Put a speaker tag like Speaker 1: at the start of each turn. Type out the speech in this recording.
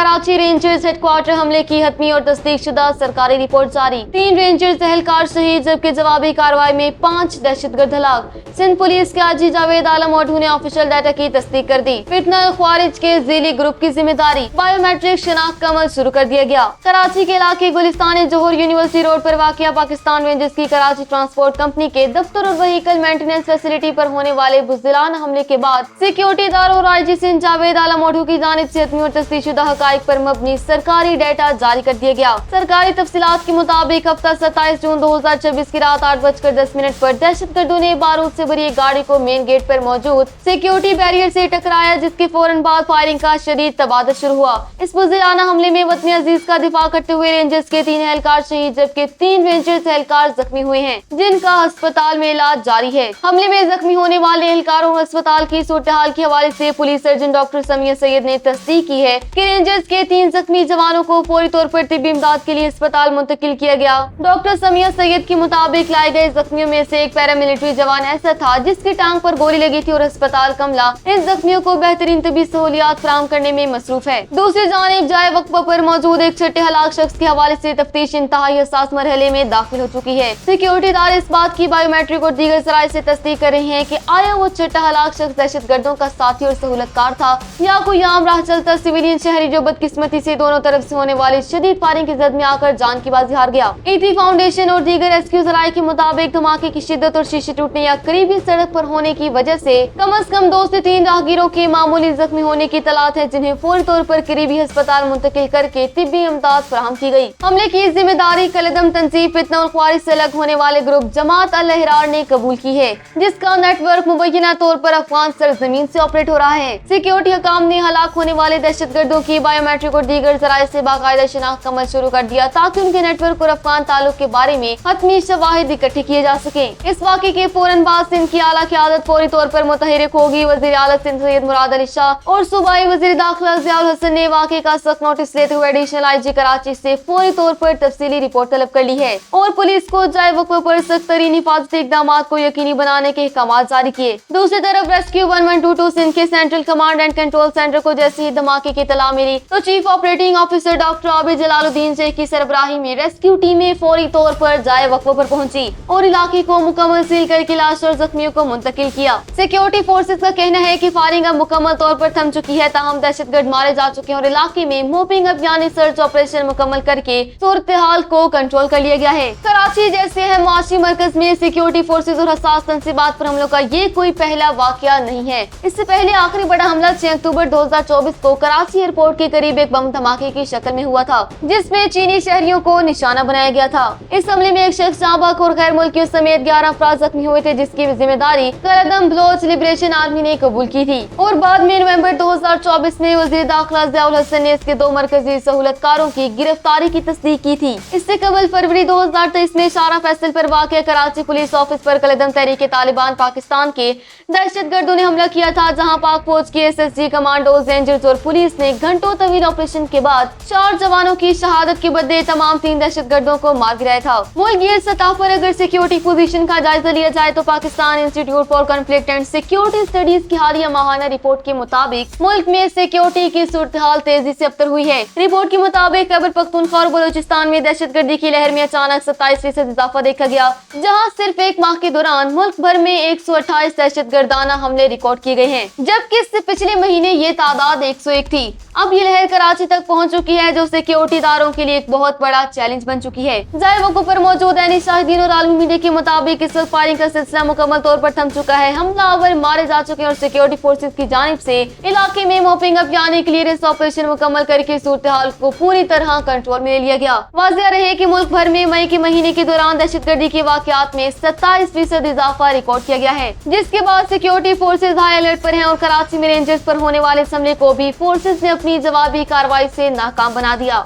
Speaker 1: Karachi rangers headquarter हमले की हतमी और तस्दीक शुदा सरकारी रिपोर्ट जारी। 3 रेंजर्स एहलकार शहीद जबकि जवाबी कार्रवाई में 5 दहशतगर्द हलाक। सिंध पुलिस के आजी जावेद आलम ओढ़ू ने ऑफिशियल डाटा की तस्दीक कर दी। फितना ख्वारिज के ज़ीली ग्रुप की जिम्मेदारी, बायोमेट्रिक शनाख्त का अमल शुरू कर दिया गया। कराची के इलाके गुलिस्तान जोहर यूनिवर्सिटी रोड पर वाक़िया पाकिस्तान रेंजर्स की कराची ट्रांसपोर्ट कंपनी के दफ्तर और व्हीकल मेंटेनेंस फैसिलिटी पर होने वाले बुज़दिलाना हमले के बाद सिक्योरिटी इदारों और आईजी सिंध जावेद आलम ओढ़ू की जानिब से हतमी और तस्दीकशुदा हकाइक पर मबनी सरकारी डाटा जारी कर दिया गया। सरकारी तफसीलात के मुताबिक हफ्ता 27 जून 2026 की रात 8:10 पर दहशतगर्दों ने बारूद से भरी एक गाड़ी को मेन गेट पर मौजूद सिक्योरिटी बैरियर से टकराया, जिसके फौरन बाद फायरिंग का शदीद तबादला शुरू हुआ। इस बुज़दिलाना हमले में वतनी अजीज का दिफा करते हुए रेंजर्स के 3 एहलकार शहीद जबकि 3 रेंजर्स एहलकार जख्मी हुए हैं, जिनका अस्पताल में इलाज जारी है। हमले में जख्मी होने वाले एहलकारों और अस्पताल की सूरत-ए-हाल के हवाले से police surgeon doctor Samiya Syed ने तस्दीक की है कि रेंजर्स के 3 जख्मी जवानों को फौरी तौर पर तिब्बी इमदाद के लिए अस्पताल मुंतकिल किया गया। डॉक्टर समिया सैयद के मुताबिक लाए गए जख्मियों में से एक पैरामिलिट्री जवान ऐसा था जिसकी टांग पर गोली लगी थी और अस्पताल कमला इन जख्मियों को बेहतरीन तबी सहूलियात फराहम करने में मसरूफ है। दूसरी जानिब जाए वक्फा पर मौजूद एक छठे हलाक शख्स के हवाले से तफ्तीश इंतहाई हसास मरहले में दाखिल हो चुकी है। सिक्योरिटी इदारे इस बात की बायोमेट्रिक और दीगर जराए से तस्दीक कर रहे हैं कि आया वो छठा हलाक शख्स दहशतगर्दों का साथी और सहूलतकार था या कोई आम राह चलता सिविलियन शहरी जो बदकिस्मती से दोनों तरफ से होने वाली शदीद फायरिंग की जद में आकर जान की बाजी हार गया। ईटी फाउंडेशन और दीगर रेस्क्यू जराए के मुताबिक धमाके की शिद्दत और शीशे टूटने या करीबी सड़क पर होने की वजह से कम अज कम 2 से 3 राहगीरों के मामूली जख्मी होने की तलात है, जिन्हें फौरी तौर पर करीबी अस्पताल मुंतकिल करके तिब्बी इमदाद फराहम की गई। हमले की जिम्मेदारी कलदम तंजीब फितना और ख्वारिज से अलग होने वाले ग्रुप जमात अल अहरार ने कबूल की है, जिसका नेटवर्क मुबैना तौर पर अफगान सरजमीन से ऑपरेट हो रहा है। सिक्योरिटी हकाम ने हलाक होने वाले दहशतगर्दों की बायोमेट्रिक और दीगर जराए से बाकायदा शनाख्त का अमल शुरू कर दिया ताकि उनके नेटवर्क और अफगान ताल्लुक के बारे में हतमी शवाहिद इकट्ठे किए जा सके। इस वाक़े के फौरन बाद सिंध की आला क़यादत फौरी तौर पर मुतहरिक होगी। वज़ीर आला सिंध सैयद मुराद अली शाह और सूबाई वज़ीर दाखिला ज़ियाउल हसन ने वाक़े का सख्त नोटिस लेते हुए एडिशनल आईजी कराची से फौरी तौर पर तफसीली रिपोर्ट तलब कर ली है और पुलिस को जाए वक़्फ़े पर सख्त तरीन हिफाजती इक़दामात को यकीनी बनाने के अहकाम जारी किए। दूसरी तरफ रेस्क्यू 1122 सिंध के central command and control centre को जैसे ही धमाके की इत्तला मिली तो chief operating officer doctor Abid Jalaluddin Sheikh की सरबराही में रेस्क्यू टीमें फौरी तौर पर जाए वक्फे पर पहुंची और इलाके को मुकम्मल सील करके लाश और जख्मियों को मुंतकिल किया। सिक्योरिटी फोर्सेस का कहना है कि फायरिंग अब मुकम्मल तौर पर थम चुकी है, ताहम दहशतगर्द मारे जा चुके हैं और इलाके में मोपिंग अब यानी सर्च ऑपरेशन मुकम्मल करके सूरत-ए-हाल को कंट्रोल कर लिया गया है। कराची जैसे है मुआशी मरकज में सिक्योरिटी फोर्सेस और हसास तंसीबात पर हमलों का ये कोई पहला वाकया नहीं है। इससे पहले आखिरी बड़ा हमला 6 अक्टूबर 2024 को कराची एयरपोर्ट के करीब एक बम धमाके की शक्ल में हुआ था, जिसमें चीनी शहरियों को निशाना बनाया गया था। इस हमले में एक शख्स जांबाक और गैर मुल्कियों समेत 11 अफराद जख्मी हुए थे, जिसकी जिम्मेदारी कलदम बलोच लिबरेशन आर्मी ने कबूल की थी और बाद में नवंबर 2024 में वज़ीर दाखिला ज़ियाउल हसन ने इसके 2 मरकजी सहूलतकारों की गिरफ्तारी की तस्दीक की थी। इससे कबल फरवरी 2023 में शारा फैसल पर वाक़ कराची पुलिस ऑफिस पर कलदम तहरीक तालिबान पाकिस्तान के दहशतगर्दों ने हमला किया था, जहां पाक फौज की SSG कमांडोज रेंजर्स और पुलिस ने घंटों तवील ऑपरेशन के बाद 4 जवानों की शहादत के बदले तमाम 3 दहशतगर्दों को मार गिराया था। मुल्क की सतह पर अगर सिक्योरिटी पोजीशन का जायजा लिया जाए तो Pakistan institute for conflict and security studies की हालिया माहाना रिपोर्ट के मुताबिक मुल्क में सिक्योरिटी की सूरत-हाल तेजी से अबतर हुई है। रिपोर्ट के मुताबिक खैबर पख्तूनख्वा और बलूचिस्तान में दहशतगर्दी की लहर में अचानक 27% इजाफा देखा गया, जहाँ सिर्फ 1 माह के दौरान मुल्क भर में 128 दहशतगर्दाना हमले रिकॉर्ड किए गए हैं, जबकि इससे पिछले महीने ये तादाद 101 थी। अब ये लहर कराची तक पहुंच चुकी है, जो सिक्योरिटी इदारों के लिए एक बहुत बड़ा चैलेंज बन चुकी है। जाए वक़्फ़े पर मौजूद ऐनी शाहिदीन और आलमी मीडिया के मुताबिक इस वक्त फायरिंग का सिलसिला मुकम्मल तौर पर थम चुका है। हमलावर मारे जा चुके हैं और सिक्योरिटी फोर्सेस की जानिब से इलाके में मोपिंग अप यानी क्लियरेंस ऑपरेशन मुकम्मल करके सूरत-ए-हाल को पूरी तरह कंट्रोल में ले लिया गया। वाज़ेह रहे कि मुल्क भर में मई के महीने के दौरान दहशतगर्दी के वाक़यात में 27% इजाफा रिकॉर्ड किया गया है, जिसके बाद सिक्योरिटी फोर्सेस हाई अलर्ट पर हैं और कराची में रेंजर्स पर होने वाले हमले को भी फोर्सेस ने अपनी जवाबी कार्रवाई से नाकाम बना दिया।